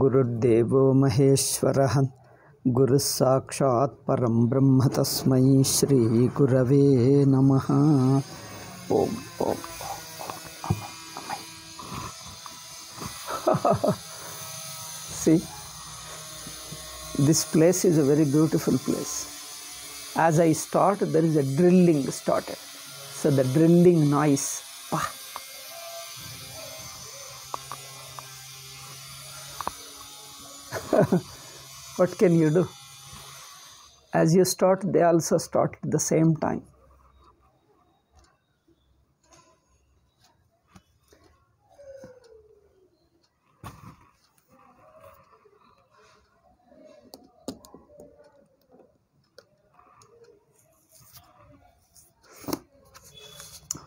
गुरुर्देवो महेश्वरः गुरुः साक्षात् परं ब्रह्म तस्मै श्री गुरवे नमः। Om Om See, this place is a very beautiful place. As I start, there is a drilling started. So the drilling noise, what can you do? As you start, they also start at the same time.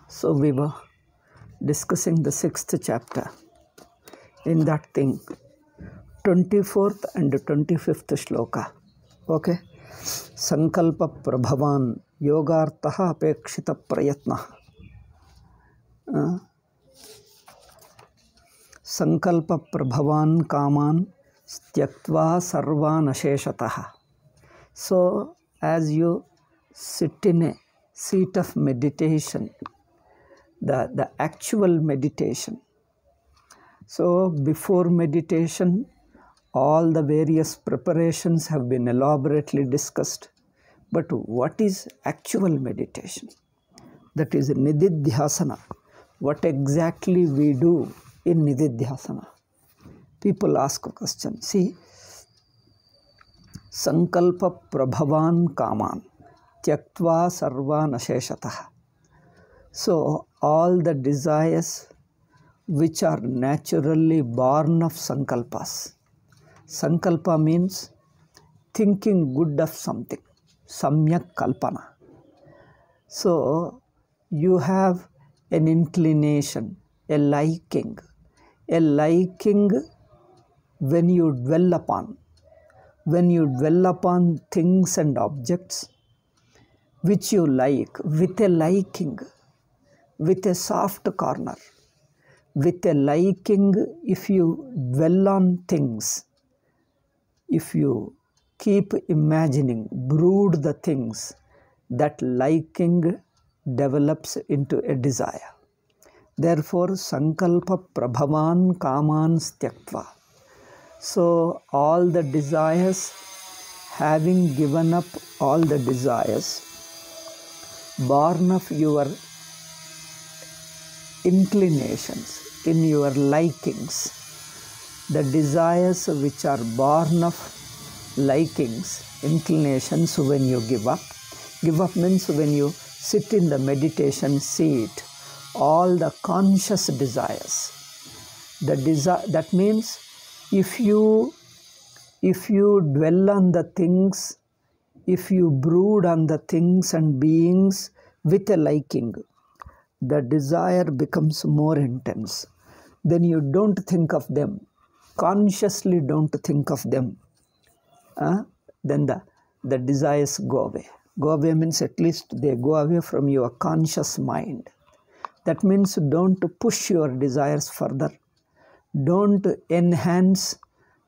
So we were discussing the 6th chapter. In that thing, 24th and 25th shloka. Okay. Sankalpa prabhavan yogartaha apekshita prayatna. Sankalpa prabhavan kaman styaktva sarvan asheshataha. So as you sit in a seat of meditation, the actual meditation. So before meditation, all the various preparations have been elaborately discussed. But what is actual meditation? That is nididhyasana. What exactly we do in nididhyasana? People ask a question. See, sankalpa prabhavan kaman tyaktva sarvan asheshataha. So all the desires which are naturally born of sankalpas. Sankalpa means thinking good of something, samyak kalpana. So you have an inclination, a liking when you dwell upon things and objects which you like, with a liking, with a soft corner, with a liking. If you dwell on things, if you keep imagining, brood the things, that liking develops into a desire. Therefore, sankalpa prabhavan kaman styaktva. So all the desires, having given up all the desires, born of your inclinations, in your likings, the desires which are born of likings, inclinations, when you give up means when you sit in the meditation seat, all the conscious desires, that means if you dwell on the things, if you brood on the things and beings with a liking, the desire becomes more intense. Then you don't think of them, consciously don't think of them. Then the desires go away. Go away means at least they go away from your conscious mind. That means don't push your desires further. Don't enhance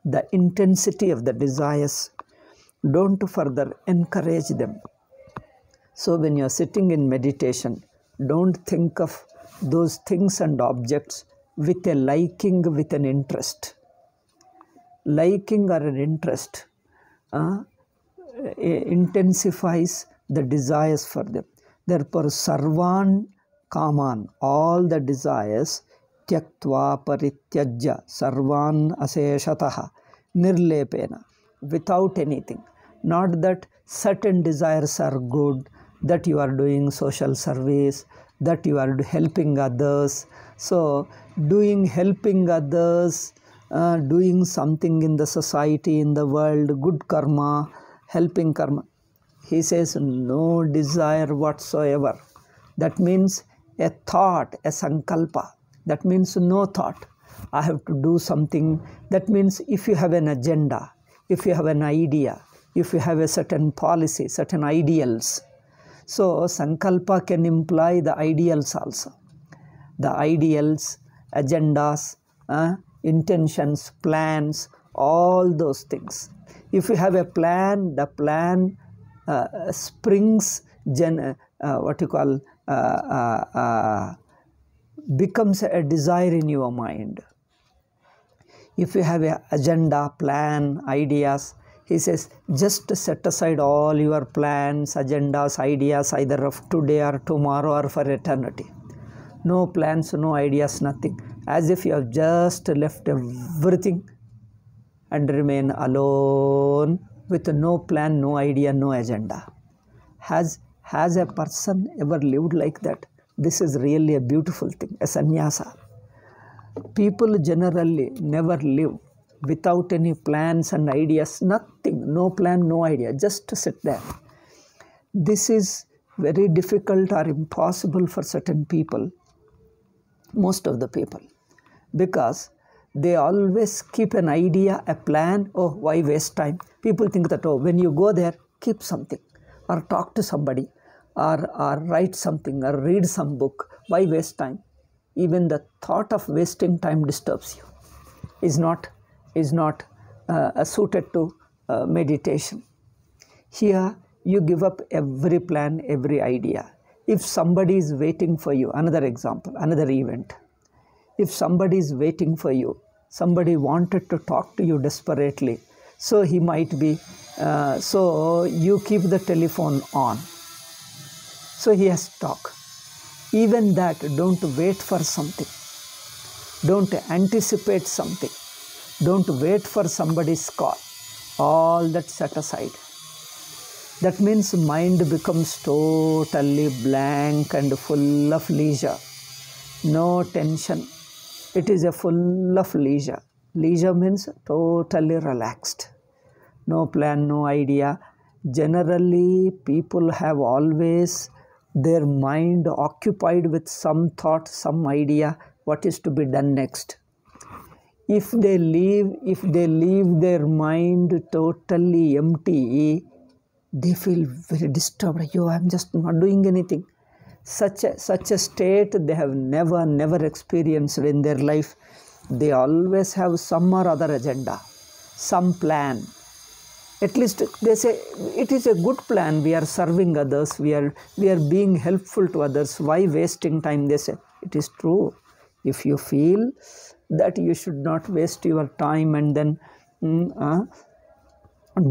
the intensity of the desires. Don't further encourage them. So when you are sitting in meditation, don't think of those things and objects with a liking, with an interest. Liking or an interest intensifies the desires for them. Therefore, sarvan kaman, all the desires, tyaktva parityajya, sarvan aseshataha, nirlepena, without anything. Not that certain desires are good, that you are doing social service, that you are helping others. So helping others, doing something in the society, in the world, good karma, helping karma. He says no desire whatsoever. That means a thought, a sankalpa. That means no thought. I have to do something. That means if you have an agenda, if you have an idea, if you have a certain policy, certain ideals. So sankalpa can imply the ideals also. The ideals, agendas, intentions, plans, all those things. If you have a plan, the plan springs, becomes a desire in your mind. If you have an agenda, plan, ideas, he says, just set aside all your plans, agendas, ideas, either of today or tomorrow or for eternity. No plans, no ideas, nothing. As if you have just left everything and remain alone with no plan, no idea, no agenda. Has a person ever lived like that? This is really a beautiful thing, a sannyasa. People generally never live without any plans and ideas, nothing, no plan, no idea, just to sit there. This is very difficult or impossible for certain people, most of the people, because they always keep an idea, a plan. Oh, why waste time? People think that, oh, when you go there, keep something or talk to somebody or write something or read some book. Why waste time? Even the thought of wasting time disturbs you, is not suited to meditation. Here, you give up every plan, every idea. If somebody is waiting for you, another example, another event. If somebody is waiting for you, somebody wanted to talk to you desperately, so he might be, so you keep the telephone on. So he has to talk. Even that, don't wait for something. Don't anticipate something. Don't wait for somebody's call. All that set aside. That means mind becomes totally blank and full of leisure. No tension. It is a full of leisure. Leisure means totally relaxed. No plan, no idea. Generally, people have always their mind occupied with some thought, some idea, what is to be done next. If they leave their mind totally empty, they feel very disturbed. Yo, I'm just not doing anything. Such a state they have never experienced in their life. They always have some or other agenda, some plan. At least they say, it is a good plan, we are serving others, we are being helpful to others, why wasting time? They say, it is true. If you feel that you should not waste your time and then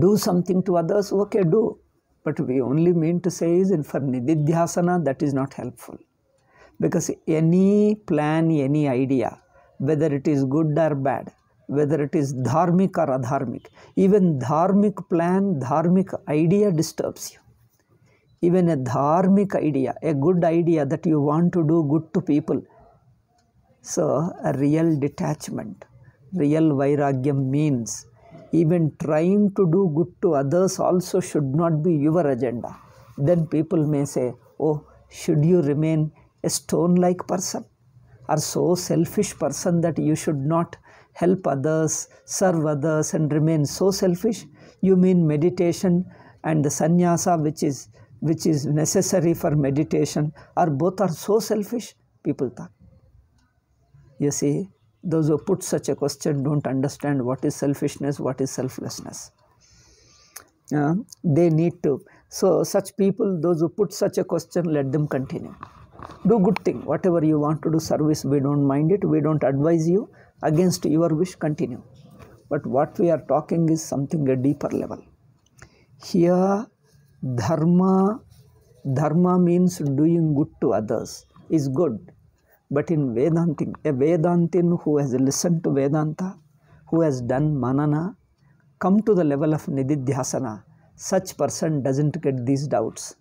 do something to others, okay, do. But we only mean to say is, for nididhyasana, that is not helpful. Because any plan, any idea, whether it is good or bad, whether it is dharmic or adharmic, even dharmic plan, dharmic idea disturbs you. Even a dharmic idea, a good idea that you want to do good to people. So, a real detachment, real vairagyam means even trying to do good to others also should not be your agenda. Then people may say, oh, should you remain a stone-like person or so selfish person that you should not help others, serve others and remain so selfish? You mean meditation and the sannyasa which is necessary for meditation, or both are so selfish? People thought. You see, those who put such a question don't understand what is selfishness, what is selflessness. They need to. So such people, those who put such a question, let them continue. Do good thing, whatever you want to do, service, we don't mind it, we don't advise you. Against your wish, continue. But what we are talking is something a deeper level. Here, dharma means doing good to others is good. But in Vedantin, a Vedantin who has listened to Vedanta, who has done manana, come to the level of nididhyasana, such person doesn't get these doubts.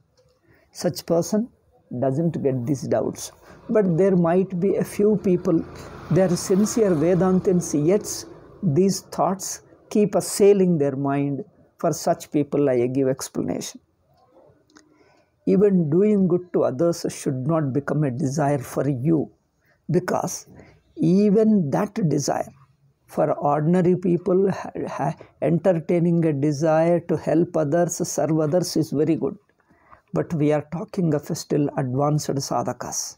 Such person doesn't get these doubts. But there might be a few people, they are sincere Vedantins, yet these thoughts keep assailing their mind. For such people, I give explanation. Even doing good to others should not become a desire for you, because even that desire, for ordinary people, entertaining a desire to help others, serve others is very good. But we are talking of still advanced sadhakas,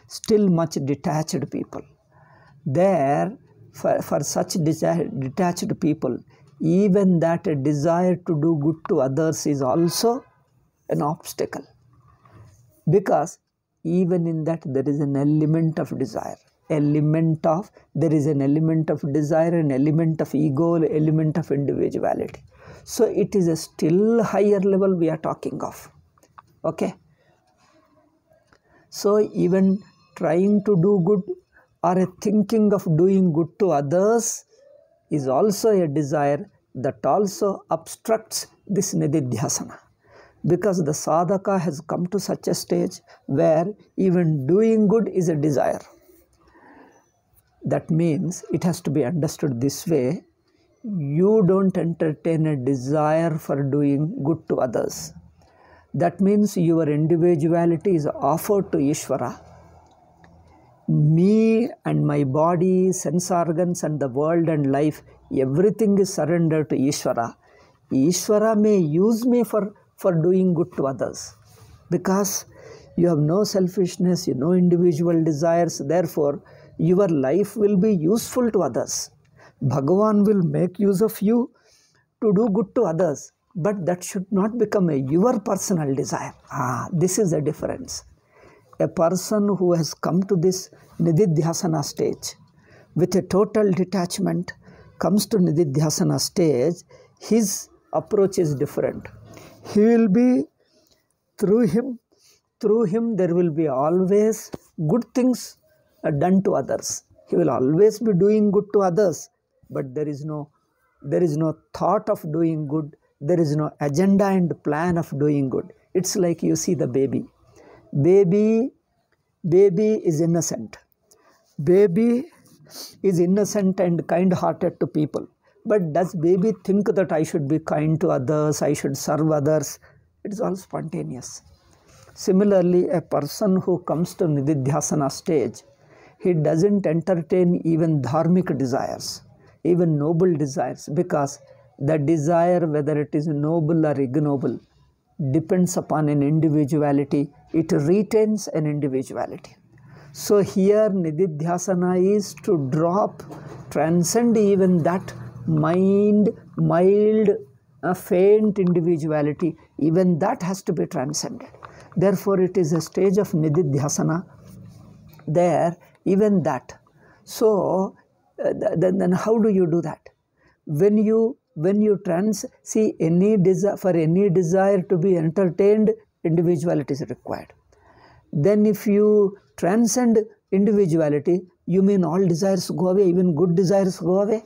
still much detached people. There, for such detached people, even that desire to do good to others is also an obstacle. Because even in that there is an element of desire, there is an element of desire, an element of ego, element of individuality. So it is a still higher level we are talking of. Okay. So even trying to do good or thinking of doing good to others is also a desire that also obstructs this nididhyasana. Because the sadhaka has come to such a stage where even doing good is a desire. That means it has to be understood this way: you don't entertain a desire for doing good to others. That means your individuality is offered to Ishvara. Me and my body, sense organs and the world and life, everything is surrendered to Ishvara. Ishvara may use me for doing good to others, because you have no selfishness, no individual desires, therefore your life will be useful to others. Bhagavan will make use of you to do good to others, but that should not become your personal desire. This is the difference. A person who has come to this nididhyasana stage with a total detachment comes to nididhyasana stage, his approach is different. He will be, through him there will be always good things done to others. He will always be doing good to others, but there is no thought of doing good. There is no agenda and plan of doing good. It's like you see the baby. Baby is innocent. Baby is innocent and kind-hearted to people. But does baby think that I should be kind to others, I should serve others? It is all spontaneous. Similarly, a person who comes to nididhyasana stage, he doesn't entertain even dharmic desires, even noble desires, because the desire, whether it is noble or ignoble, depends upon an individuality. It retains an individuality. So here nididhyasana is to drop, transcend even that mild, faint individuality. Even that has to be transcended. Therefore, it is a stage of nididhyasana there, even that. So, then how do you do that? When you see any desire, for any desire to be entertained, individuality is required. Then if you transcend individuality, you mean all desires go away, even good desires go away?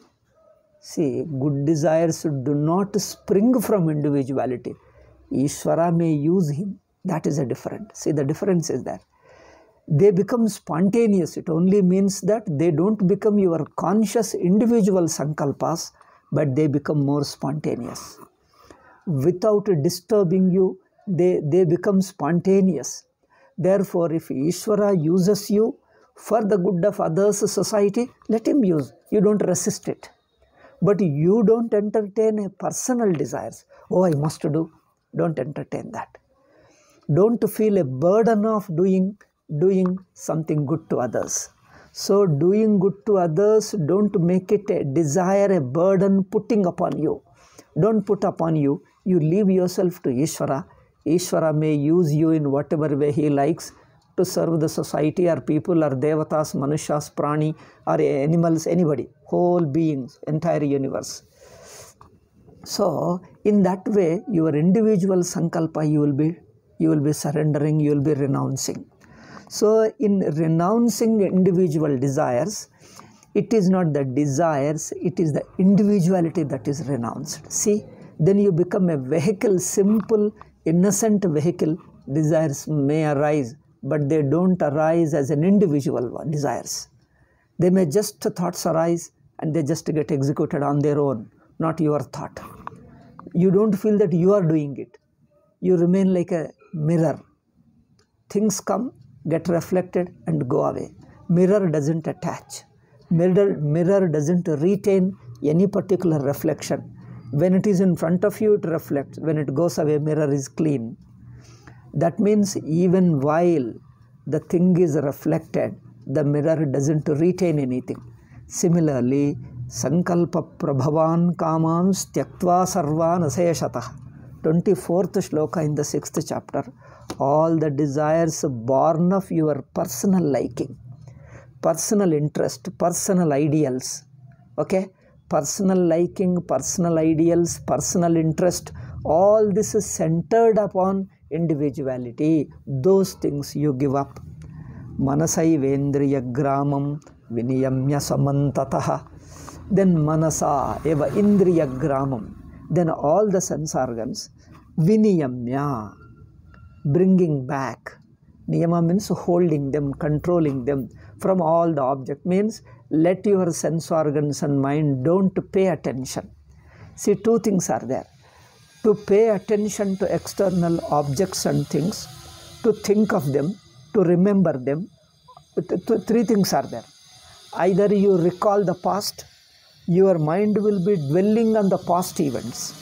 See, good desires do not spring from individuality. Ishvara may use him. That is a difference. See, the difference is that they become spontaneous. It only means that they don't become your conscious individual sankalpas, but they become more spontaneous. Without disturbing you, they become spontaneous. Therefore, if Ishvara uses you for the good of others, society, let him use. You don't resist it. But you don't entertain a personal desires. Oh, I must do. Don't entertain that. Don't feel a burden of doing something good to others. So doing good to others, don't make it a desire, a burden putting upon you. Don't put upon you. You leave yourself to Ishvara. Ishvara may use you in whatever way he likes to serve the society or people or devatas, manushas, prani or animals, anybody, whole beings, entire universe. So in that way, your individual sankalpa you will be surrendering, you will be renouncing. So in renouncing individual desires, it is not the desires, it is the individuality that is renounced. See, then you become a vehicle, simple, innocent vehicle. Desires may arise, but they don't arise as an individual desires. They may just thoughts arise and they just get executed on their own, not your thought. You don't feel that you are doing it. You remain like a mirror. Things come, get reflected and go away. Mirror doesn't attach. Mirror doesn't retain any particular reflection. When it is in front of you, it reflects. When it goes away, mirror is clean. That means even while the thing is reflected, the mirror doesn't retain anything. Similarly, Sankalpa Prabhavan Kamans Tyaktva Sarvan Aseshatah. 24th shloka in the 6th chapter. All the desires born of your personal liking, personal interest, personal ideals. Okay? Personal liking, personal ideals, personal interest, all this is centered upon individuality. Those things you give up. Manasai Vendriya Gramam Viniyamya Samantataha. Then Manasa Eva Indriya Gramam. Then all the sense organs, Viniyamya, bringing back. Niyama means holding them, controlling them from all the object. Means let your sense organs and mind don't pay attention. See, two things are there. To pay attention to external objects and things, to think of them, to remember them. Three things are there. Either you recall the past, your mind will be dwelling on the past events,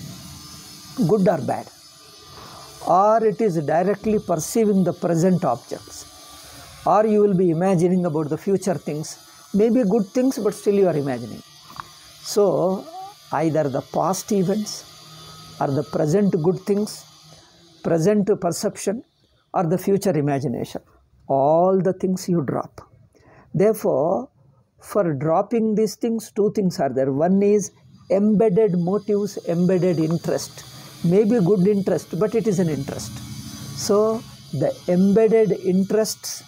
good or bad, or it is directly perceiving the present objects, or you will be imagining about the future things, maybe good things, but still you are imagining. So, either the past events, or the present good things, present perception, or the future imagination. All the things you drop. Therefore, for dropping these things, two things are there. One is embedded motives, embedded interest. Maybe good interest, but it is an interest. So, the embedded interests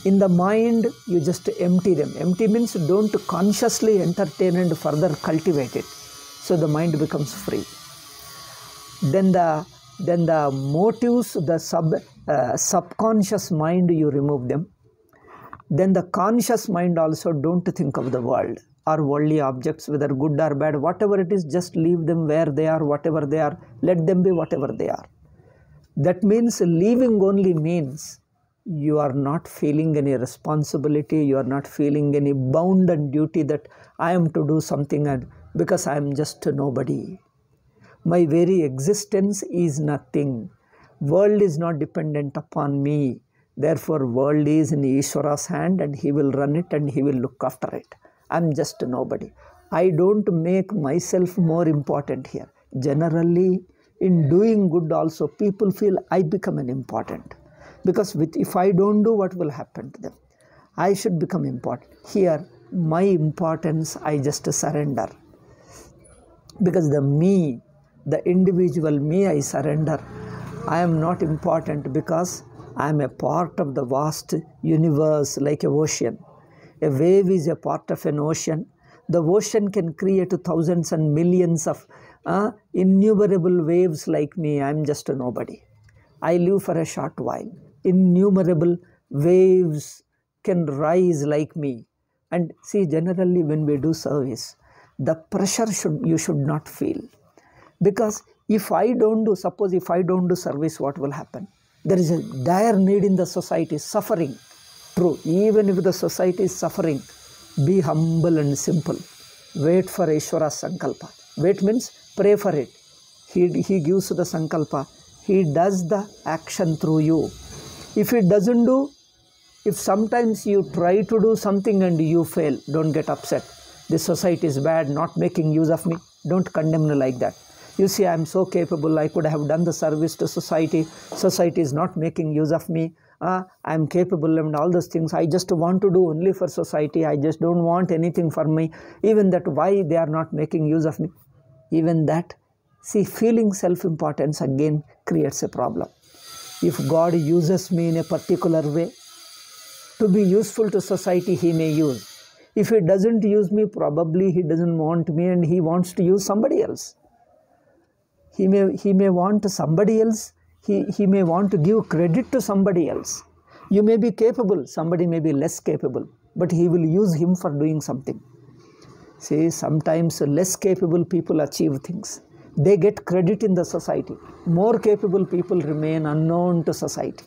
in the mind, you just empty them. Empty means don't consciously entertain and further cultivate it. So, the mind becomes free. Then the motives, the subconscious mind, you remove them. Then the conscious mind also, don't think of the world or worldly objects, whether good or bad, whatever it is, just leave them where they are, whatever they are, let them be whatever they are. That means leaving only means you are not feeling any responsibility, you are not feeling any bound and duty that I am to do something and because I am just nobody. My very existence is nothing. World is not dependent upon me. Therefore, world is in Ishvara's hand and he will run it and he will look after it. I am just nobody. I don't make myself more important here. Generally, in doing good also, people feel I become an important. Because if I don't do, what will happen to them? I should become important. Here, my importance, I just surrender. Because the me, the individual me, I surrender. I am not important because I am a part of the vast universe like an ocean. A wave is a part of an ocean. The ocean can create thousands and millions of innumerable waves like me. I am just a nobody. I live for a short while. Innumerable waves can rise like me. And see, generally when we do service, the pressure you should not feel. Because if I don't do, suppose if I don't do service, what will happen? There is a dire need in the society, suffering. True, even if the society is suffering, be humble and simple. Wait for Ishvara's Sankalpa. Wait means pray for it. He gives the Sankalpa. He does the action through you. If he doesn't do, if sometimes you try to do something and you fail, don't get upset. This society is bad, not making use of me. Don't condemn me like that. You see, I am so capable, I could have done the service to society. Society is not making use of me. I am capable and all those things. I just want to do only for society. I just don't want anything for me. Even that, why they are not making use of me? Even that, see, feeling self-importance again creates a problem. If God uses me in a particular way, to be useful to society, He may use. If He doesn't use me, probably He doesn't want me and He wants to use somebody else. He may want somebody else. He may want to give credit to somebody else. You may be capable, somebody may be less capable, but He will use him for doing something. See, sometimes less capable people achieve things. They get credit in the society. More capable people remain unknown to society.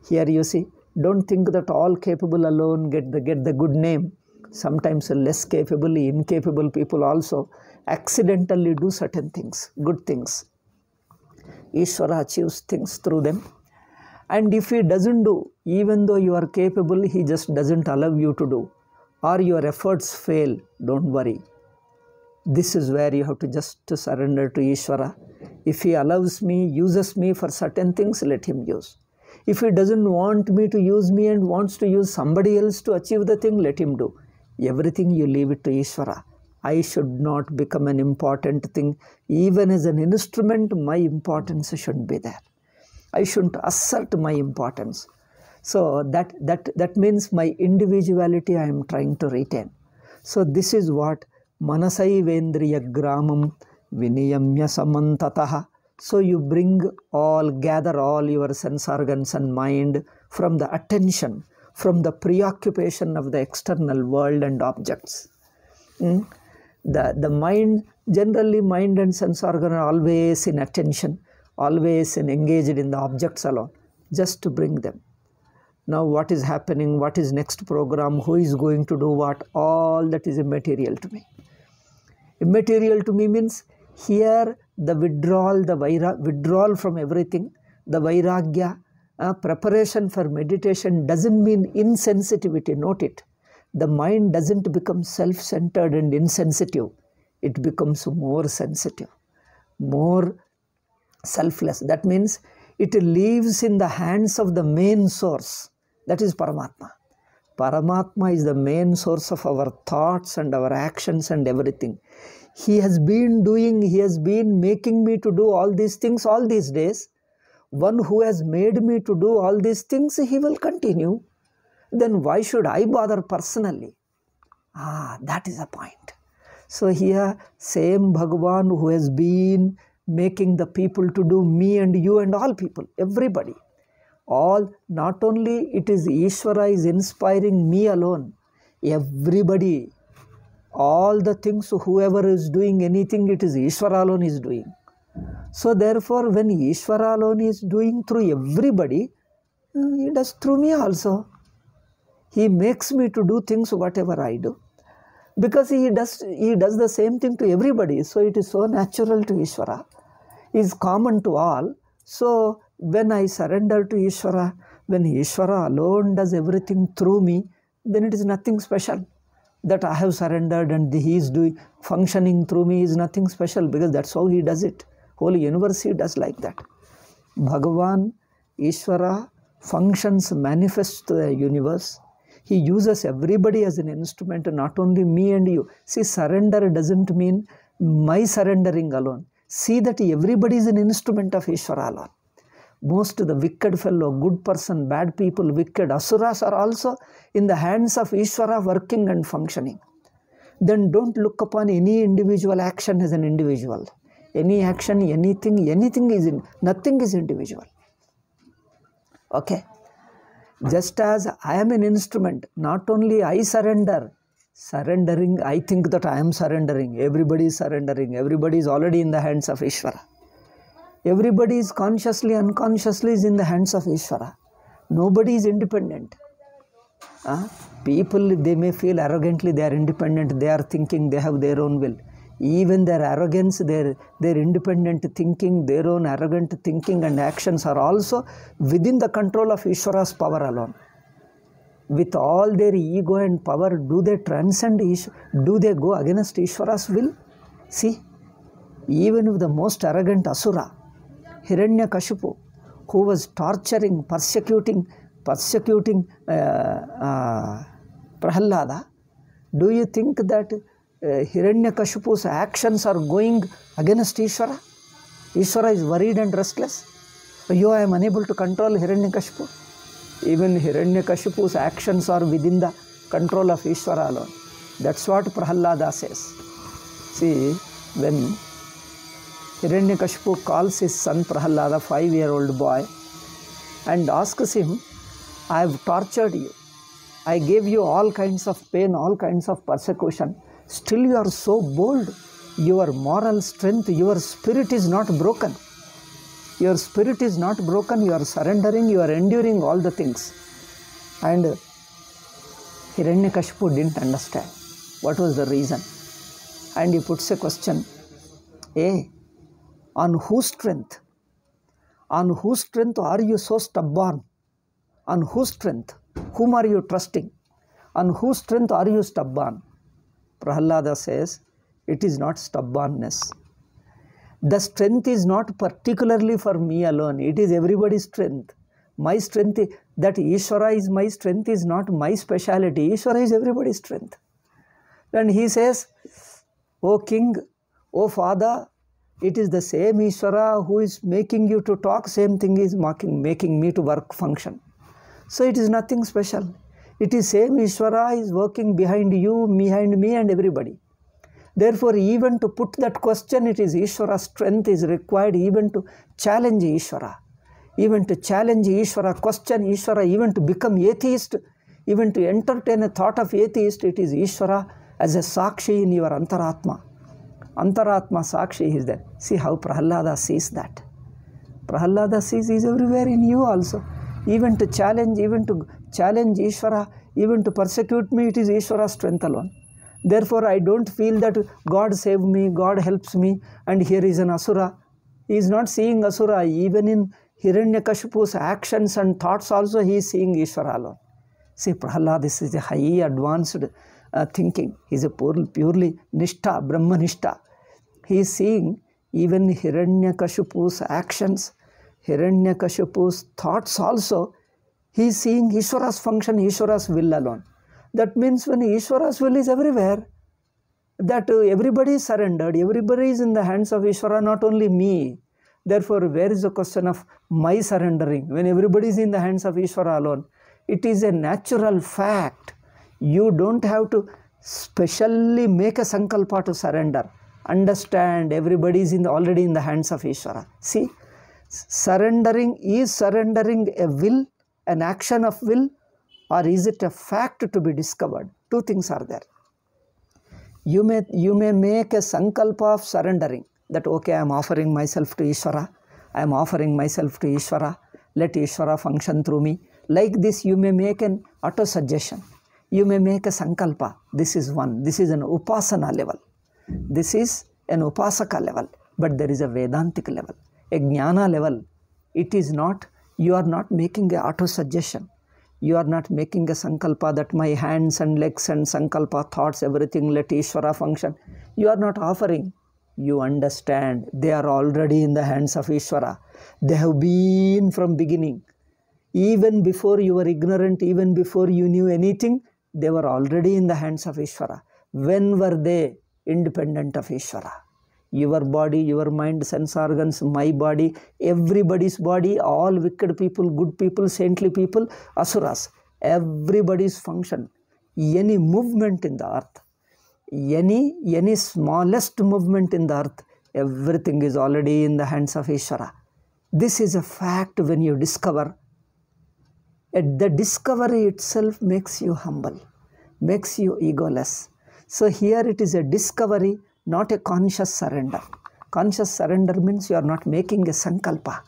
Here you see, don't think that all capable alone get the good name. Sometimes less capable, incapable people also accidentally do certain things, good things. Ishvara achieves things through them. And if He doesn't do, even though you are capable, He just doesn't allow you to do. or your efforts fail, don't worry. This is where you have to just surrender to Ishvara. If he allows me, uses me for certain things, let him use. If he doesn't want me to use me and wants to use somebody else to achieve the thing, let him do. Everything you leave it to Ishvara. I should not become an important thing. Even as an instrument, my importance shouldn't be there. I shouldn't assert my importance. So that means my individuality I am trying to retain. So this is what Manasai Vendriya Gramam Viniyamya Samantataha. So you gather all your sense organs and mind from the attention, from the preoccupation of the external world and objects. The mind, generally mind and sense organ are always in attention, always engaged in the objects alone, just to bring them. Now what is happening, what is next program, who is going to do what, all that is immaterial to me. Immaterial to me means here the withdrawal, withdrawal from everything, the vairagya, preparation for meditation doesn't mean insensitivity, note it. The mind doesn't become self-centered and insensitive. It becomes more sensitive, more selfless. That means it lives in the hands of the main source. That is Paramatma. Paramatma is the main source of our thoughts and our actions and everything. He has been making me to do all these things all these days. One who has made me to do all these things, he will continue. Then why should I bother personally? That is the point. So here, same Bhagavan who has been making the people to do, me and you and all people, everybody. Not only it is Ishvara is inspiring me alone, everybody, all the things, whoever is doing anything, it is Ishvara alone is doing. So therefore, when Ishvara alone is doing through everybody, he does through me also. He makes me to do things whatever I do. Because he does the same thing to everybody. So it is so natural to Ishvara. It is common to all. So when I surrender to Ishvara, when Ishvara alone does everything through me, then it is nothing special. That I have surrendered and he is functioning through me is nothing special, because that's how he does it. Whole universe he does like that. Bhagavan, Ishvara functions, manifests to the universe. He uses everybody as an instrument, not only me and you. See, surrender doesn't mean my surrendering alone. See that everybody is an instrument of Ishvara alone. Most of the wicked fellow, good person, bad people, wicked, asuras are also in the hands of Ishvara working and functioning. Then don't look upon any individual action as an individual. Any action, anything nothing is individual. Okay? Just as I am an instrument, not only I surrendering, I think that I am surrendering, everybody is surrendering, everybody is already in the hands of Ishvara. Everybody is consciously, unconsciously is in the hands of Ishvara. Nobody is independent. People, they may feel arrogantly they are independent, they are thinking they have their own will. Even their arrogance, their independent thinking, their own arrogant thinking and actions are also within the control of Ishvara's power alone. With all their ego and power, do they transcend do they go against Ishvara's will? See, even if the most arrogant asura, Hiranyakashipu, who was torturing, persecuting Prahalada, do you think that Hiranyakashipu's actions are going against Ishvara? Ishvara is worried and restless. I am unable to control Hiranyakashipu. Even Hiranyakashipu's actions are within the control of Ishvara alone. That's what Prahalada says. See, when Hiranyakashipu calls his son Prahalada, 5-year-old boy, and asks him, I have tortured you. I gave you all kinds of pain, all kinds of persecution. Still you are so bold. Your moral strength, your spirit is not broken. Your spirit is not broken. You are surrendering, you are enduring all the things. And Hiranyakashipu didn't understand what was the reason. And he puts a question, on whose strength? On whose strength are you so stubborn? On whose strength? Whom are you trusting? On whose strength are you stubborn? Prahalada says, it is not stubbornness. The strength is not particularly for me alone. It is everybody's strength. My strength, that Ishvara is my strength, is not my speciality. Ishvara is everybody's strength. And he says, O king, O father, it is the same Ishvara who is making you to talk, same thing is making me to work, function. So it is nothing special. It is same Ishvara is working behind you, behind me and everybody. Therefore, even to put that question, it is Ishvara's strength is required, even to challenge Ishvara. Even to challenge Ishvara, question Ishvara, even to become atheist, even to entertain a thought of atheist, it is Ishvara as a Sakshi in your Antaratma. Antaratma Sakshi is there. See how Prahalada sees that. Prahalada sees is everywhere in you also. Even to challenge Ishvara, even to persecute me, it is Ishvara's strength alone. Therefore, I don't feel that God saved me, God helps me, and here is an Asura. He is not seeing Asura. Even in Hiranyakashipu's actions and thoughts also, he is seeing Ishvara alone. See, Prahalada, this is a high advanced thinking. He is a purely Nishtha, Brahma Nishtha. He is seeing even Hiranyakashipu's actions, Hiranyakashipu's thoughts also. He is seeing Ishvara's function, Ishvara's will alone. That means when Ishvara's will is everywhere, that everybody is surrendered, everybody is in the hands of Ishvara, not only me. Therefore, where is the question of my surrendering? When everybody is in the hands of Ishvara alone, it is a natural fact. You don't have to specially make a sankalpa to surrender. Understand, everybody is already in the hands of Ishvara. See, surrendering is surrendering a will, an action of will, or is it a fact to be discovered? Two things are there. You may make a sankalpa of surrendering, that okay, I am offering myself to Ishvara, I am offering myself to Ishvara, let Ishvara function through me. Like this, you may make an auto-suggestion. You may make a sankalpa. This is one. This is an upasana level. This is an upasaka level. But there is a Vedantic level, a jnana level. It is not, you are not making an auto-suggestion. You are not making a sankalpa that my hands and legs and sankalpa, thoughts, everything, let Ishvara function. You are not offering. You understand they are already in the hands of Ishvara. They have been from beginning. Even before you were ignorant, even before you knew anything, they were already in the hands of Ishvara. When were they independent of Ishvara? Your body, your mind, sense organs, my body, everybody's body, all wicked people, good people, saintly people, asuras, everybody's function, any movement in the earth, any smallest movement in the earth, everything is already in the hands of Ishvara. This is a fact when you discover. The discovery itself makes you humble, makes you egoless. So here it is a discovery, not a conscious surrender. Conscious surrender means you are not making a sankalpa.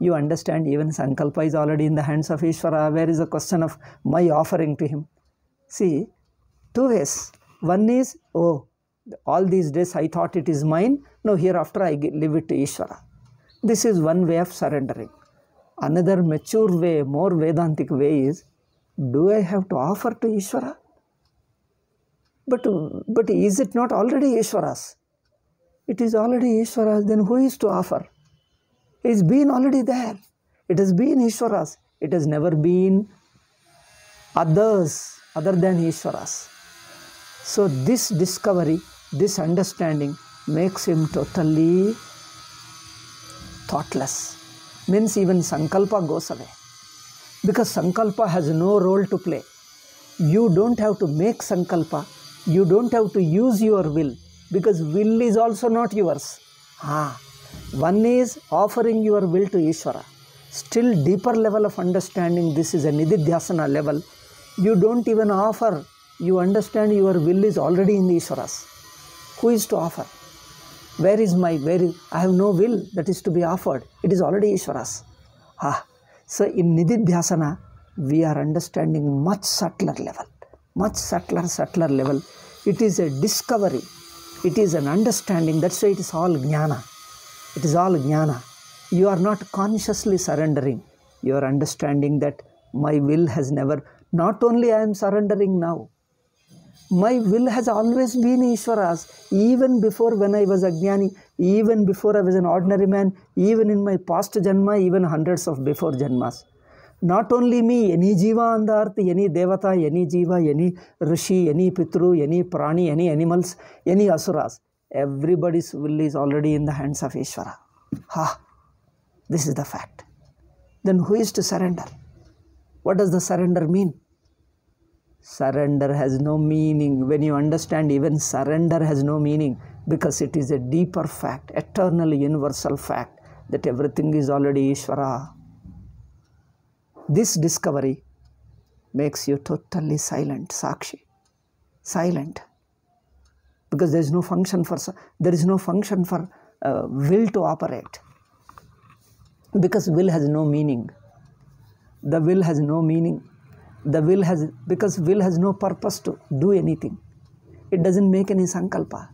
You understand even sankalpa is already in the hands of Ishvara. Where is the question of my offering to him? See, two ways. One is, oh, all these days I thought it is mine. No, hereafter I leave it to Ishvara. This is one way of surrendering. Another mature way, more Vedantic way is, do I have to offer to Ishvara? But is it not already Ishvara's? It is already Ishvara's, then who is to offer? It's been already there. It has been Ishvara's. It has never been others other than Ishvara's. So this discovery, this understanding makes him totally thoughtless. Means even sankalpa goes away. Because sankalpa has no role to play. You don't have to make sankalpa. You don't have to use your will, because will is also not yours. One is offering your will to Ishvara. Still deeper level of understanding, this is a nididhyasana level. You don't even offer. You understand your will is already in the Ishvara's. Who is to offer? Where is I have no will that is to be offered. It is already Ishvara's. So in nididhyasana, we are understanding much subtler level. Much subtler level. It is a discovery. It is an understanding. That's why it is all jnana. It is all jnana. You are not consciously surrendering. You are understanding that my will has never, Not only I am surrendering now, my will has always been Ishvara's, even before when I was Ajnani, even before I was an ordinary man, even in my past Janma, even hundreds of before Janmas. Not only me, any Jiva on the earth, any Devata, any Jiva, any Rishi, any Pitru, any Prani, any animals, any Asuras, everybody's will is already in the hands of Ishvara. This is the fact. Then who is to surrender? What does the surrender mean? Surrender has no meaning. When you understand, even surrender has no meaning, because it is a deeper fact, eternal, universal fact, that everything is already Ishvara. This discovery makes you totally silent, Sakshi. Silent. Because there is no function for will to operate. Because will has no meaning. The will has no meaning. Because will has no purpose to do anything. It doesn't make any sankalpa,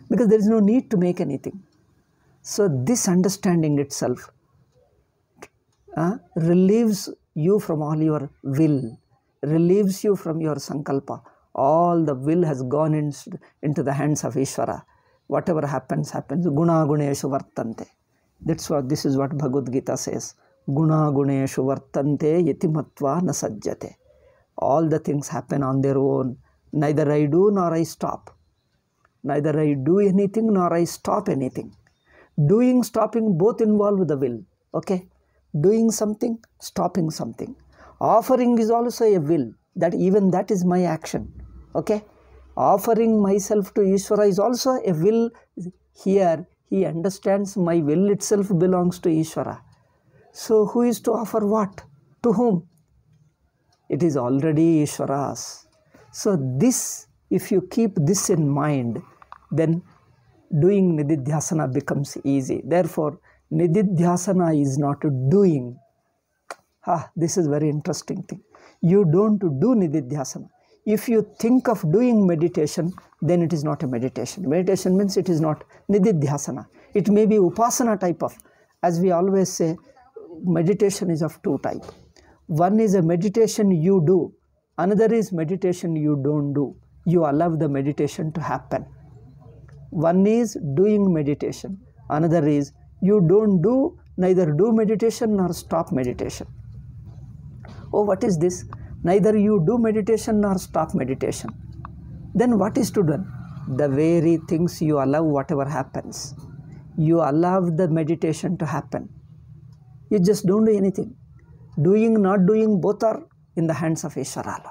because there is no need to make anything. So this understanding itself relieves you from all your will, relieves you from your sankalpa. All the will has gone into the hands of Ishvara. Whatever happens, happens. Guna guneshu vartante. This is what Bhagavad Gita says. Guna guneshu vartante yatimatva na sajjate. All the things happen on their own. Neither I do nor I stop. Neither I do anything nor I stop anything. Doing, stopping both involve the will. Okay? Doing something, stopping something. Offering is also a will. Even that is my action. Okay? Offering myself to Ishvara is also a will. Here, he understands my will itself belongs to Ishvara. So who is to offer what? To whom? It is already Ishvara's. So this, if you keep this in mind, then doing Nididhyasana becomes easy. Therefore, Nididhyasana is not doing. This is very interesting thing. You don't do Nididhyasana. If you think of doing meditation, then it is not a meditation. Meditation means it is not Nididhyasana. It may be Upasana type of. As we always say, meditation is of two types. One is a meditation you do. Another is meditation you don't do. You allow the meditation to happen. One is doing meditation. Another is you don't do, neither do meditation nor stop meditation. Oh, what is this? Neither you do meditation nor stop meditation. Then what is to do? The very things you allow, whatever happens. You allow the meditation to happen. You just don't do anything. Doing, not doing, both are in the hands of Ishvara.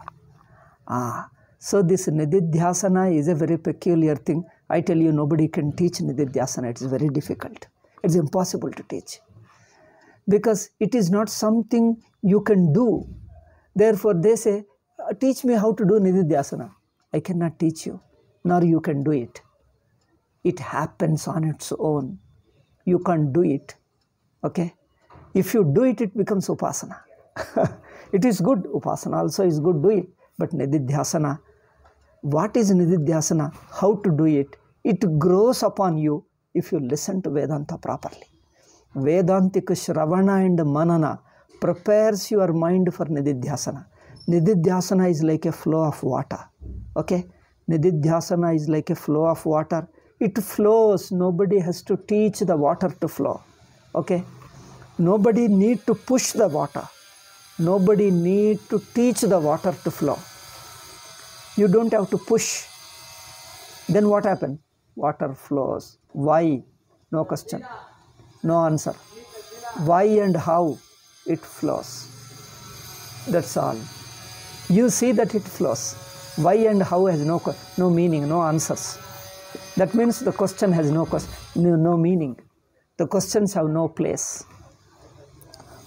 So this Nididhyasana is a very peculiar thing. I tell you, nobody can teach Nididhyasana. It is very difficult. It is impossible to teach. Because it is not something you can do. Therefore, they say, teach me how to do Nididhyasana. I cannot teach you, nor you can do it. It happens on its own. You can't do it. Okay? If you do it, it becomes Upasana. It is good. Upasana also is good, do it. But Nididhyasana, what is Nididhyasana? How to do it? It grows upon you if you listen to Vedanta properly. Vedantic Shravana and Manana prepares your mind for Nididhyasana. Nididhyasana is like a flow of water. Okay? Nididhyasana is like a flow of water. It flows. Nobody has to teach the water to flow. Okay? Nobody need to push the water. Nobody need to teach the water to flow. You don't have to push. Then what happens? Water flows. Why? No question. No answer. Why and how it flows. That's all. You see that it flows. Why and how has no meaning, no answers. That means the question has no meaning. The questions have no place.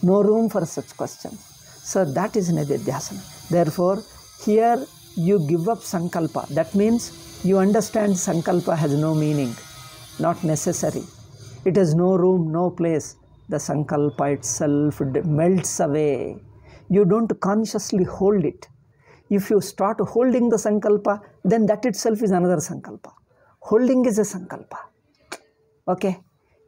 No room for such questions. So that is Nididhyasana. Therefore, here you give up Sankalpa. That means you understand Sankalpa has no meaning, not necessary. It has no room, no place. The Sankalpa itself melts away. You don't consciously hold it. If you start holding the Sankalpa, then that itself is another Sankalpa. Holding is a Sankalpa. Okay?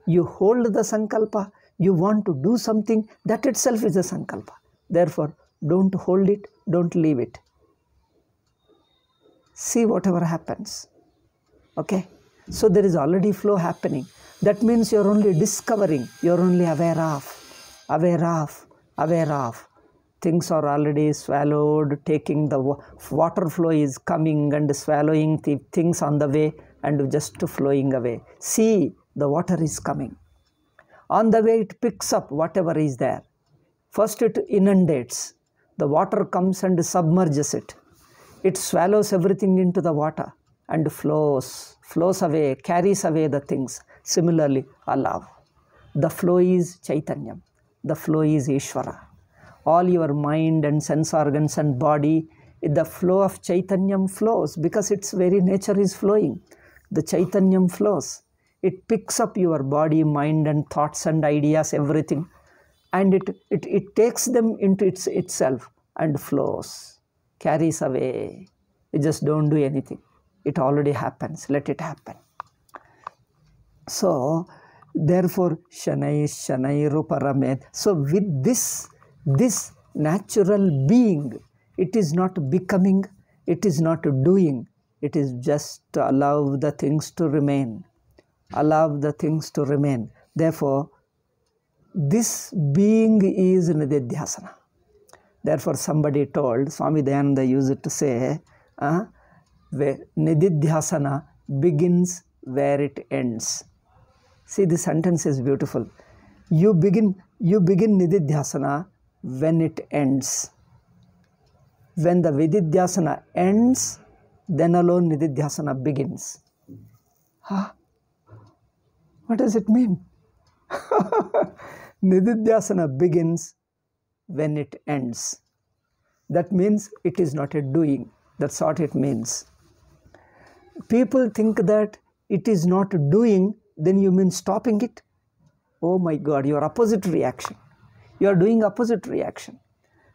You hold the Sankalpa, you want to do something, that itself is a Sankalpa. Therefore, Don't hold it, don't leave it. See whatever happens. Okay? So there is already flow happening. That means you're only discovering, you're only aware of, aware of, aware of. Things are already swallowed, taking the water flow is coming and swallowing the things on the way and just flowing away. See, the water is coming. On the way it picks up whatever is there. First it inundates. The water comes and submerges it. It swallows everything into the water and flows away, carries away the things. Similarly, Allah. The flow is Chaitanyam. The flow is Ishvara. All your mind and sense organs and body, the flow of Chaitanyam flows because its very nature is flowing. The Chaitanyam flows. It picks up your body, mind and thoughts and ideas, everything. And it takes them into itself and flows, carries away. You just don't do anything. It already happens. Let it happen. So, therefore, Shanai Ruparameth. So, with this natural being, it is not becoming, it is not doing, it is just to allow the things to remain. Allow the things to remain. Therefore, this being is Nididhyasana. Therefore, somebody told, Swami Dayananda used to say, Nididhyasana begins where it ends. See, this sentence is beautiful. You begin Nididhyasana when it ends. When the Vididhyasana ends, then alone Nididhyasana begins. What does it mean? Nididhyasana begins when it ends. That means it is not a doing. That's what it means. People think that it is not doing, then you mean stopping it. Oh my God, your opposite reaction. You are doing opposite reaction.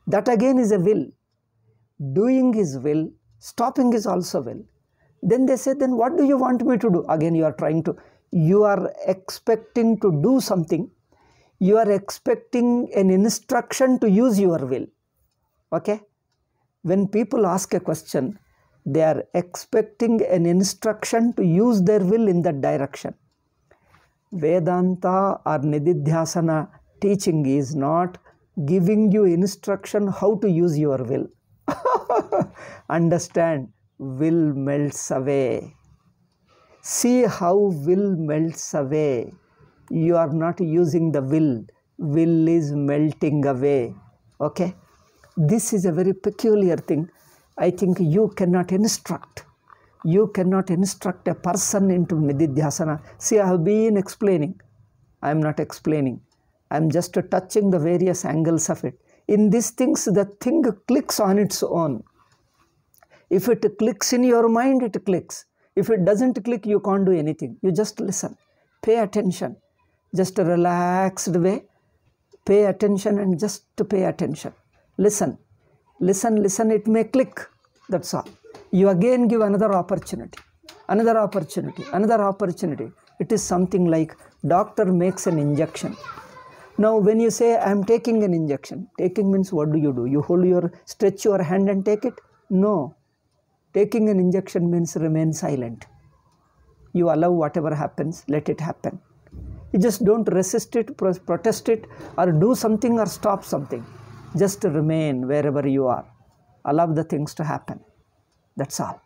That again is a will. Doing is will, stopping is also will. Then they say, then what do you want me to do? Again you are expecting to do something. You are expecting an instruction to use your will. Okay? When people ask a question, they are expecting an instruction to use their will in that direction. Vedanta or Nididhyasana teaching is not giving you instruction how to use your will. Understand, will melts away. See how will melts away. You are not using the will. Will is melting away. Okay? This is a very peculiar thing. I think you cannot instruct. You cannot instruct a person into Nididhyasana. See, I have been explaining. I am not explaining. I am just touching the various angles of it. In these things, the thing clicks on its own. If it clicks in your mind, it clicks. If it doesn't click, you can't do anything. You just listen. Pay attention. Just a relaxed way. Pay attention and just to pay attention. Listen. Listen, listen. It may click. That's all. You again give another opportunity. Another opportunity. Another opportunity. It is something like doctor makes an injection. Now, when you say, I am taking an injection, taking means what do? You stretch your hand and take it? No. Taking an injection means remain silent. You allow whatever happens, let it happen. You just don't resist it, protest it, or do something or stop something. Just remain wherever you are. Allow the things to happen. That's all.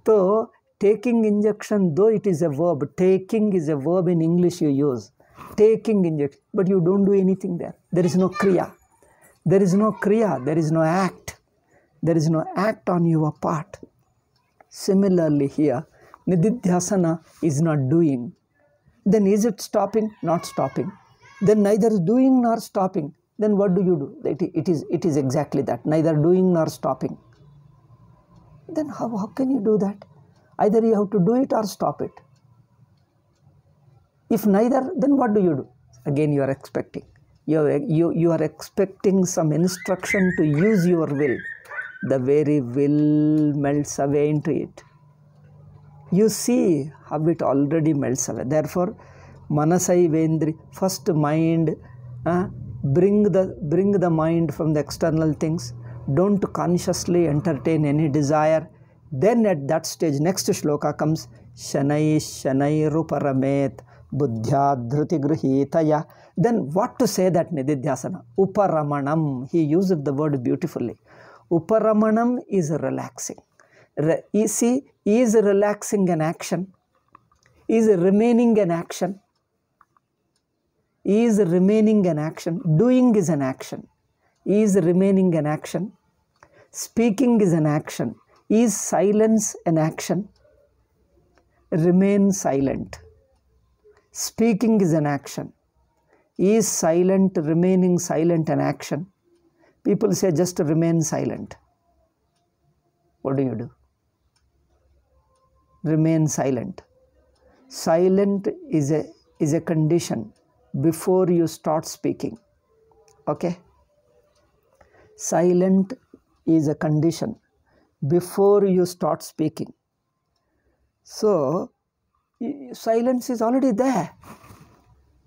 So, taking injection, though it is a verb, taking is a verb in English you use. Taking injection, but you don't do anything there. There is no kriya. There is no kriya. There is no act. There is no act on your part. Similarly here, Nididhyasana is not doing. Then is it stopping? Not stopping. Then neither doing nor stopping. Then what do? It is exactly that. Neither doing nor stopping. Then how can you do that? Either you have to do it or stop it. If neither, then what do? Again you are expecting. You are expecting some instruction to use your will. The very will melts away into it. You see how it already melts away. Therefore, Manasai Vendri, first mind, bring the mind from the external things. Don't consciously entertain any desire. Then at that stage, next shloka comes Shanai Shanai Ruparamet Buddhya Dhruti Grihitaya. Then what to say that Nididhyasana? Uparamanam. He used the word beautifully. Uparamanam is relaxing. See, is relaxing an action? Is remaining an action? Is remaining an action? Doing is an action. Is remaining an action? Speaking is an action. Is silence an action? Remain silent. Speaking is an action. Is silent, remaining silent an action? People say just remain silent. What do you do? Remain silent. Silent is a condition before you start speaking. Okay? Silent is a condition before you start speaking. So, silence is already there.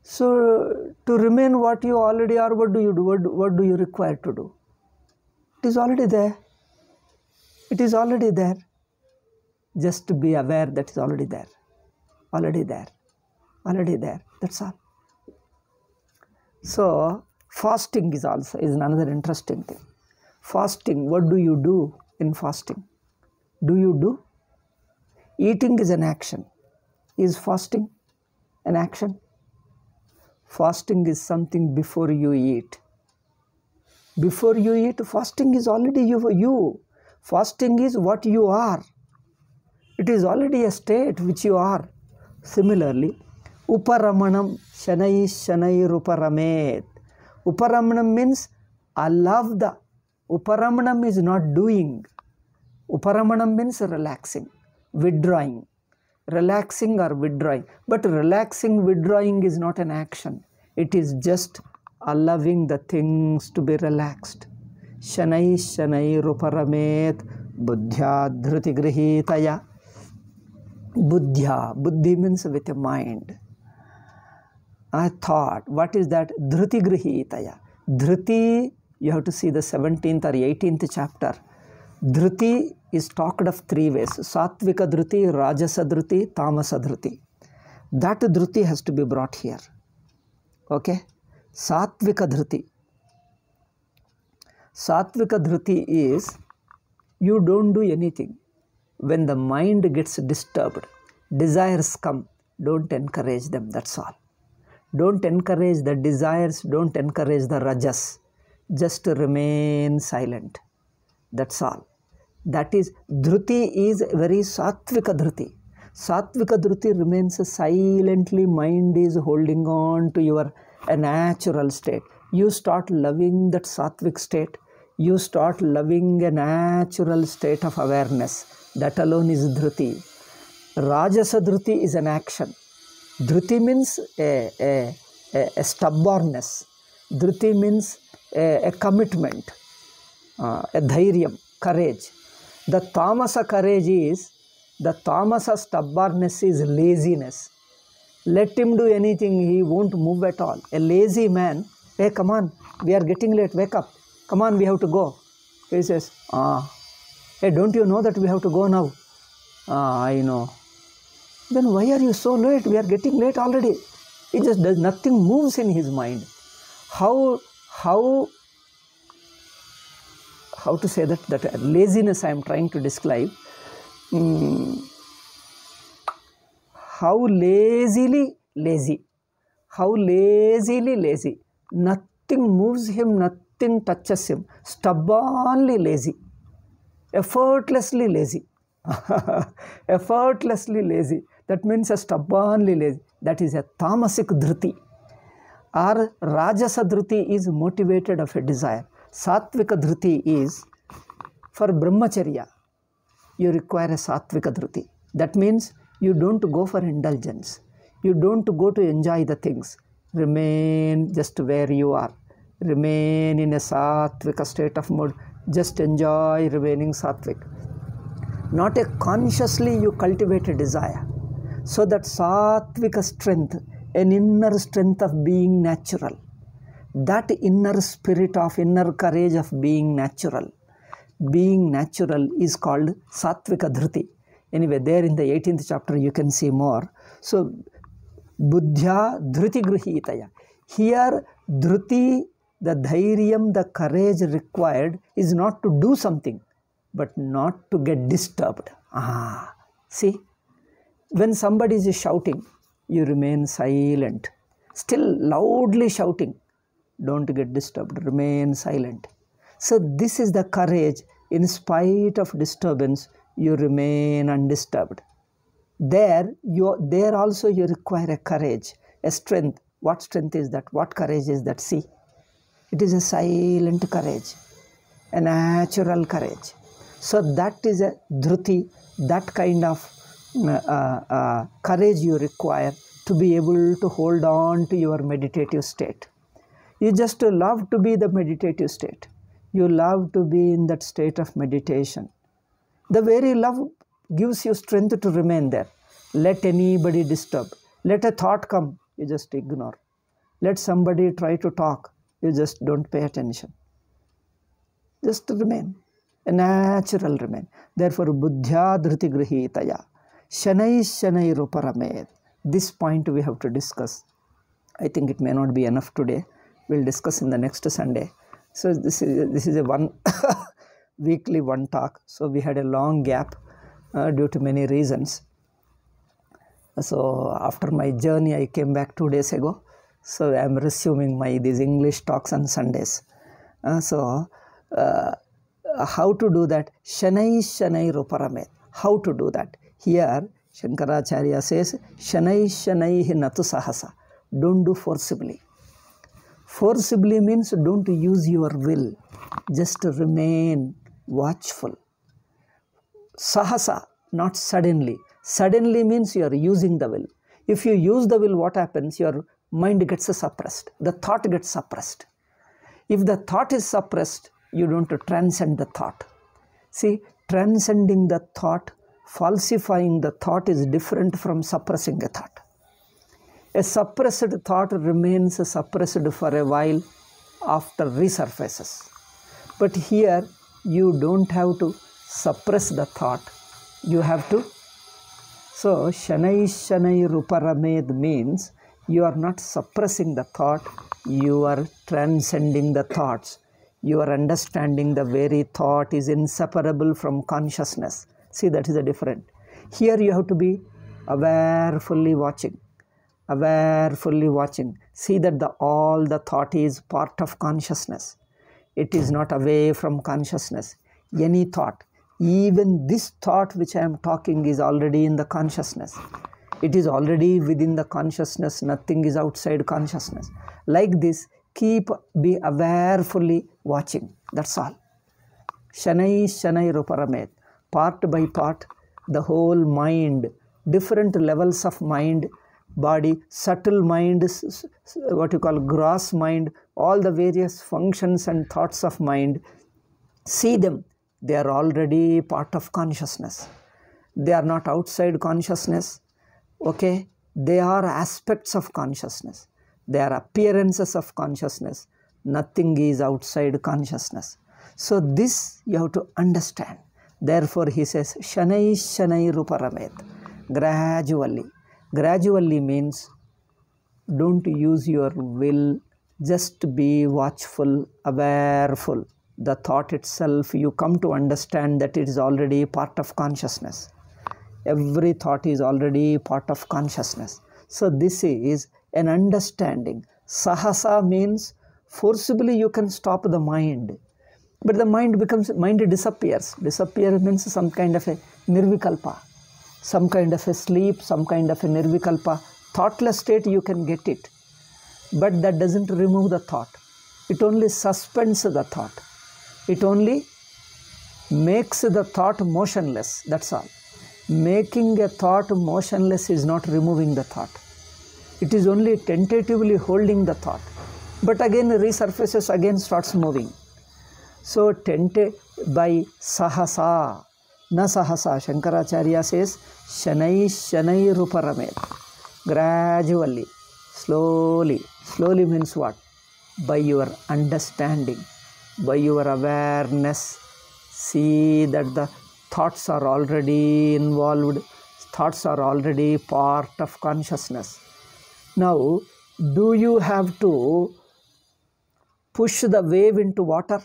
So, to remain what you already are, what do you do? What do you require to do? It is already there. It is already there. Just to be aware that it is already there. Already there. Already there. That's all. So, fasting is another interesting thing. Fasting, what do you do in fasting? Do you do? Eating is an action. Is fasting an action? Fasting is something before you eat. Before you eat, fasting is already you. Fasting is what you are. It is already a state which you are. Similarly, Uparamanam Shanai Shanai Ruparamet. Uparamanam means allow the. Uparamanam is not doing. Uparamanam means relaxing, withdrawing. Relaxing or withdrawing. But relaxing, withdrawing is not an action. It is just allowing the things to be relaxed. Shanai Shanai Ruparamet Buddhya Dhruti Grihitaya. Buddhya. Buddhi means with a mind. I thought, what is that? Dhruti Grihitaya. Dhruti, you have to see the 17th or 18th chapter. Dhruti is talked of three ways. Satvika Dhruti, Rajasa Dhruti, Tamasa Dhruti. That Dhruti has to be brought here. Okay? Satvika Dhruti. Satvika Dhruti is, you don't do anything. When the mind gets disturbed, desires come, don't encourage them, that's all. Don't encourage the desires, don't encourage the rajas. Just remain silent. That's all. That is, Dhruti is very Satvika Dhruti. Satvika Dhruti remains silently, mind is holding on to a natural state. You start loving that Satvik state. You start loving a natural state of awareness. That alone is Dhruti. Rajasa Dhruti is an action. Dhruti means a stubbornness. Dhruti means a commitment, a dhairyam, courage. The tamasa courage is, the tamasa stubbornness is laziness. Let him do anything, he won't move at all. A lazy man, hey, come on, we are getting late, wake up. Come on, we have to go. He says, hey, don't you know that we have to go now? I know. Then why are you so late? We are getting late already. He just does, nothing moves in his mind. How to say that laziness I am trying to describe. How lazily lazy. How lazily lazy. Nothing moves him, nothing touches him. Stubbornly lazy. Effortlessly lazy. Effortlessly lazy. That means a stubbornly lazy. That is a tamasic dhruti. Or Rajasa dhruti is motivated of a desire. Satvika dhruti is for brahmacharya. You require a satvika dhruti. That means you don't go for indulgence. You don't go to enjoy the things. Remain just where you are. Remain in a satvika state of mood. Just enjoy remaining satvik. Not a consciously you cultivate a desire. So that satvika strength, an inner strength of being natural. that inner spirit of inner courage of being natural is called Sattvika Dhruti. Anyway, there in the 18th chapter you can see more. So, Buddhya Dhruti Gruhitaya. Here, Dhruti, the dhairyam, the courage required is not to do something, but not to get disturbed. See, when somebody is shouting, you remain silent. Still loudly shouting, don't get disturbed, remain silent. So this is the courage. In spite of disturbance, you remain undisturbed. There also you require a courage, a strength. What strength is that? What courage is that? See, it is a silent courage, a natural courage. So that is a dhruti, that kind of courage you require to be able to hold on to your meditative state. You just love to be the meditative state. You love to be in that state of meditation. The very love gives you strength to remain there. Let anybody disturb. Let a thought come, you just ignore. Let somebody try to talk, you just don't pay attention. Just remain, a natural remain. Therefore, Buddhya Dhruti Grihitaya, Shanai Shanai Ruparamed. This point we have to discuss. I think it may not be enough today. We'll discuss in the next Sunday. So this is a one weekly one talk. So we had a long gap due to many reasons. So after my journey, I came back 2 days ago. So I am resuming these English talks on Sundays. How to do that? Shanai Shanai Ruparamed. How to do that? Here Shankaracharya says, Shanai Shanai Natu Sahasa. Don't do forcibly. Forcibly means don't use your will. Just remain watchful. Sahasa, not suddenly. Suddenly means you are using the will. If you use the will, what happens? Your mind gets suppressed. The thought gets suppressed. If the thought is suppressed, you don't transcend the thought. See, transcending the thought, falsifying the thought is different from suppressing a thought. A suppressed thought remains suppressed for a while after resurfaces. But here, you don't have to suppress the thought. You have to. So, Shanai Shanai Ruparamed means you are not suppressing the thought, you are transcending the thoughts. You are understanding the very thought is inseparable from consciousness. See, that is a different. Here you have to be aware, fully watching. Aware, fully watching. See that all the thought is part of consciousness. It is not away from consciousness. Any thought, even this thought which I am talking is already in the consciousness. It is already within the consciousness. Nothing is outside consciousness. Like this, be aware, fully watching. That's all. Shanai Shanai Ruparamed. Part by part, the whole mind, different levels of mind, body, subtle mind, what you call gross mind, all the various functions and thoughts of mind, see them. They are already part of consciousness. They are not outside consciousness. Okay? They are aspects of consciousness. They are appearances of consciousness. Nothing is outside consciousness. So this you have to understand. Therefore he says, Shanai Shanai Ruparamed. Gradually. Gradually means don't use your will, just be watchful, awareful. The thought itself, you come to understand that it is already part of consciousness. Every thought is already part of consciousness. So this is an understanding. Sahasa means forcibly you can stop the mind. But the mind disappears. Disappear means some kind of a nirvikalpa. Some kind of a sleep, some kind of a nirvikalpa. Thoughtless state you can get it. But that doesn't remove the thought. It only suspends the thought. It only makes the thought motionless. That's all. Making a thought motionless is not removing the thought. It is only tentatively holding the thought. But again resurfaces, again starts moving. So by sahasa, na sahasa, Shankaracharya says, Shanai Shanai Ruparamed. Gradually, slowly. Slowly means what? by your understanding, by your awareness. See that the thoughts are already involved, thoughts are already part of consciousness. Now, do you have to push the wave into water?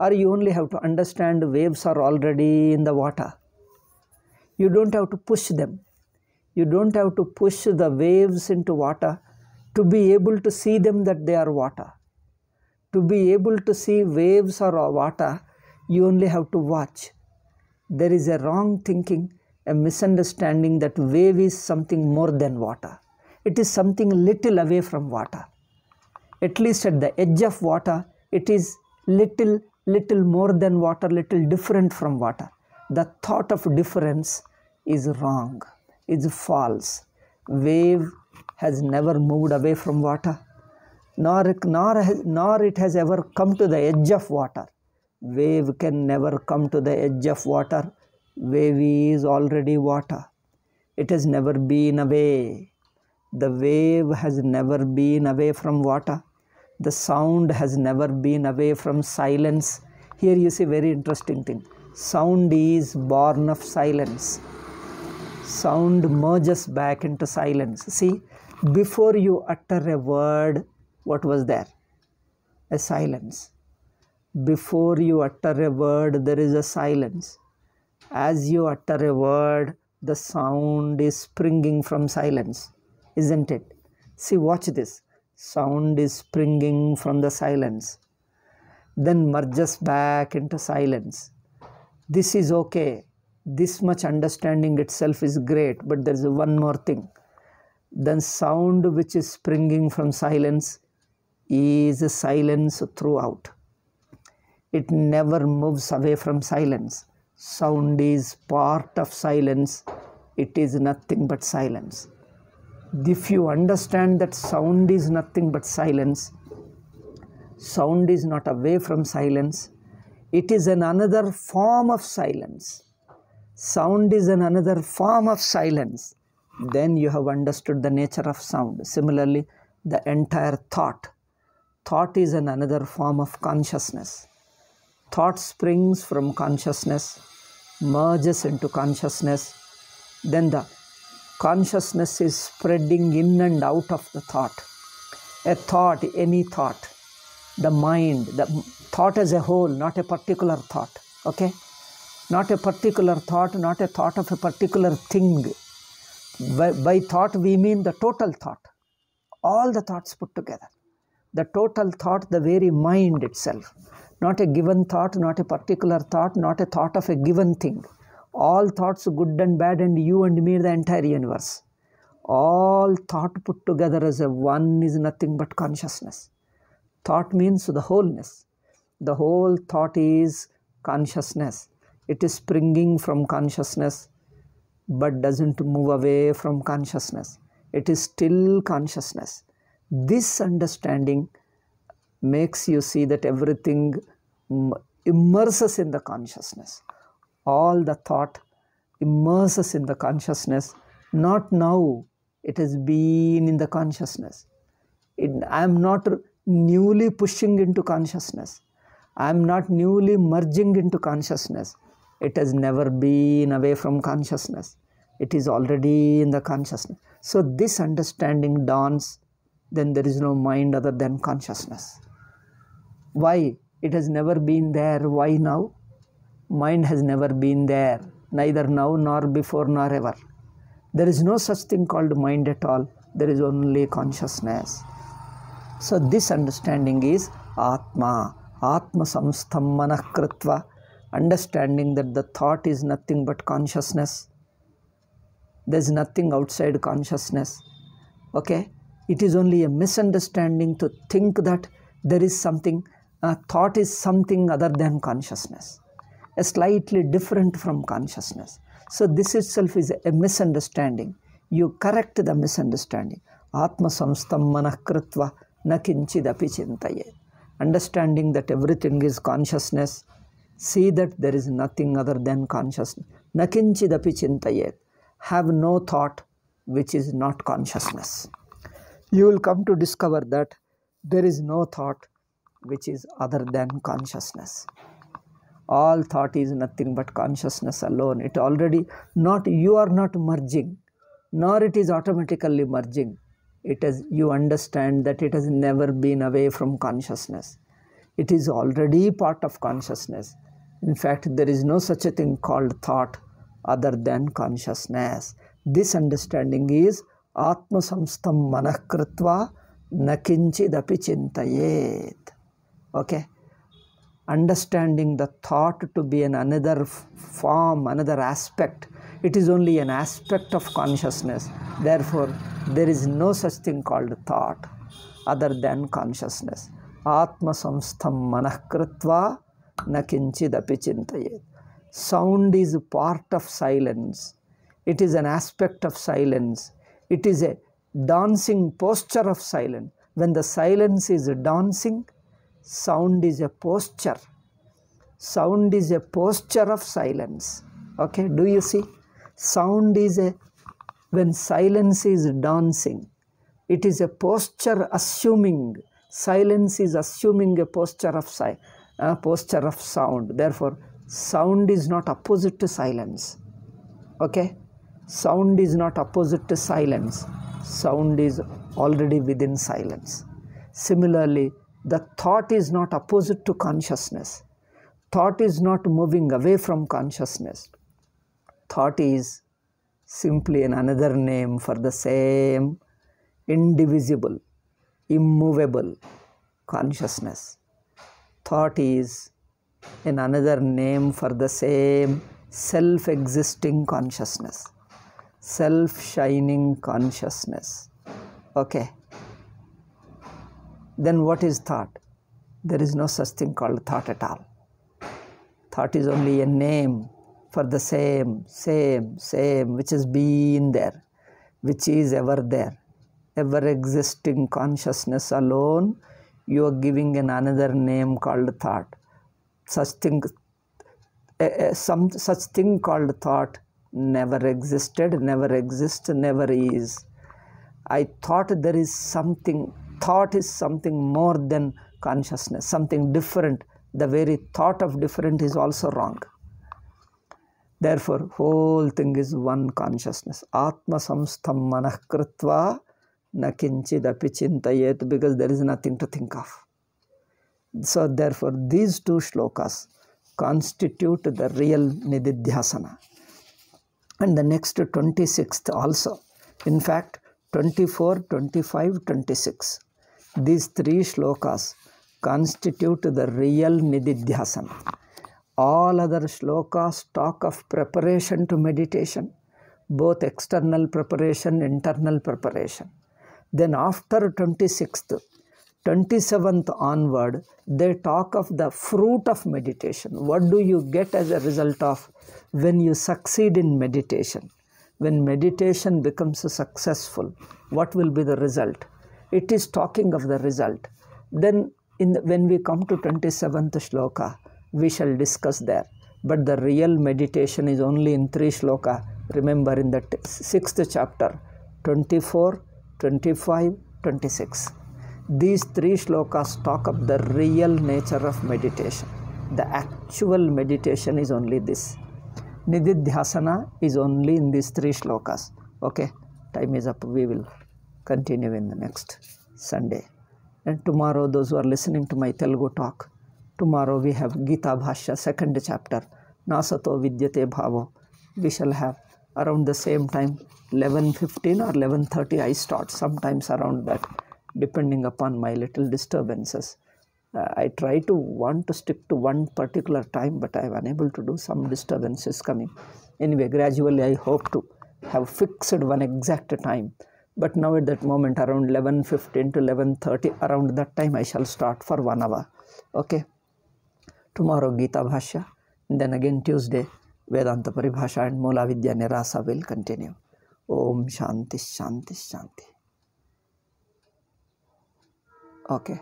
Or you only have to understand waves are already in the water? You don't have to push them. You don't have to push the waves into water to be able to see them that they are water. To be able to see waves or water, you only have to watch. There is a wrong thinking, a misunderstanding that wave is something more than water. It is something little away from water. At least at the edge of water, it is little more than water, little different from water. The thought of difference is wrong, is false. Wave has never moved away from water, nor it has ever come to the edge of water. Wave can never come to the edge of water. Wave is already water. It has never been away. The wave has never been away from water. The sound has never been away from silence. Here you see very interesting thing. Sound is born of silence. Sound merges back into silence. See, before you utter a word, what was there? A silence. Before you utter a word, there is a silence. As you utter a word, the sound is springing from silence, isn't it? See, watch this. Sound is springing from the silence, then merges back into silence. This is okay. This much understanding itself is great, but there is one more thing. The sound which is springing from silence is silence throughout. It never moves away from silence. Sound is part of silence. It is nothing but silence. If you understand that sound is nothing but silence, sound is not away from silence, it is another form of silence. Sound is another form of silence. Then you have understood the nature of sound. Similarly, the entire thought. Thought is another form of consciousness. Thought springs from consciousness, merges into consciousness, then the consciousness is spreading in and out of the thought. A thought, any thought, the mind, the thought as a whole, not a particular thought, okay? Not a particular thought, not a thought of a particular thing. By thought we mean the total thought, all the thoughts put together. The total thought, the very mind itself. Not a given thought, not a particular thought, not a thought of a given thing. All thoughts, good and bad, and you and me, the entire universe. All thought put together as a one is nothing but consciousness. Thought means the wholeness. The whole thought is consciousness. It is springing from consciousness, but doesn't move away from consciousness. It is still consciousness. This understanding makes you see that everything immerses in the consciousness. All the thought immerses in the consciousness. Not now, it has been in the consciousness. I am not newly pushing into consciousness. I am not newly merging into consciousness. It has never been away from consciousness. It is already in the consciousness. So this understanding dawns, then there is no mind other than consciousness. Why? It has never been there. Why now? Mind has never been there, neither now nor before nor ever. There is no such thing called mind at all. There is only consciousness. So this understanding is Atma. Atma samstham manah kritva. Understanding that the thought is nothing but consciousness. There is nothing outside consciousness. Okay? It is only a misunderstanding to think that there is something, thought is something other than consciousness, a slightly different from consciousness. So this itself is a misunderstanding. You correct the misunderstanding. Atma samstham manah kritva na kinchidapi chintayet. Understanding that everything is consciousness, see that there is nothing other than consciousness. Na kinchidapi chintayet. Have no thought which is not consciousness. You will come to discover that There is no thought which is other than consciousness. All thought is nothing but consciousness alone. It already not, you are not merging, nor it is automatically merging. It is, you understand that it has never been away from consciousness. It is already part of consciousness. In fact, there is no such a thing called thought other than consciousness. This understanding is Atma Samstam Manah Kritva Nakinchidapi Chintayet. Okay? Understanding the thought to be an another form, another aspect. It is only an aspect of consciousness. Therefore, there is no such thing called thought other than consciousness. Atma Samstham Manah Kritva Nakinchidapi Chintayet. Sound is part of silence. It is an aspect of silence. It is a dancing posture of silence. When the silence is dancing, sound is a posture. Sound is a posture of silence. Okay, do you see? Sound is a, when silence is dancing, it is a posture assuming, silence is assuming a posture of sound. Therefore, sound is not opposite to silence. Okay? Sound is not opposite to silence. Sound is already within silence. Similarly, the thought is not opposite to consciousness. Thought is not moving away from consciousness. Thought is simply another name for the same indivisible, immovable consciousness. Thought is another name for the same self-existing consciousness, self-shining consciousness. Okay. Then what is thought? There is no such thing called thought at all. Thought is only a name for the same, which has been there, which is ever there, ever existing consciousness alone. You are giving another name called thought. Such thing called thought never existed, never exists, never is. I thought there is something. Thought is something more than consciousness, something different. The very thought of different is also wrong. Therefore, whole thing is one consciousness. Atma Samstham Manah Kritva Nakinchidapi Chintayet, because there is nothing to think of. So therefore, these two shlokas constitute the real Nididhyasana. And the next 26th also. In fact, 24, 25, 26. These three shlokas constitute the real Nididhyasana. All other shlokas talk of preparation to meditation, both external preparation, internal preparation. Then after 26th, 27th onward, they talk of the fruit of meditation. What do you get as a result of when you succeed in meditation? When meditation becomes successful, what will be the result? It is talking of the result. Then when we come to 27th shloka, we shall discuss there. But the real meditation is only in 3 shloka. Remember, in the 6th chapter, 24, 25, 26. These 3 shlokas talk of the real nature of meditation. The actual meditation is only this. Nididhyasana is only in these 3 shlokas. Okay, time is up. We will continue in the next Sunday. And tomorrow, those who are listening to my Telugu talk, tomorrow we have Gita Bhashya, 2nd chapter, Nasato Vidyate Bhavo. We shall have around the same time, 11:15 or 11:30 I start, sometimes around that, depending upon my little disturbances. I try to want to stick to one particular time, but I am unable to do, some disturbances coming. Anyway, gradually I hope to have fixed one exact time. But now at that moment, around 11:15 to 11:30, around that time I shall start for 1 hour. Okay. Tomorrow Gita Bhashya, and then again Tuesday, Vedanta Paribhasha and Mula Vidya Nirasa will continue. Om Shanti Shanti Shanti. Okay.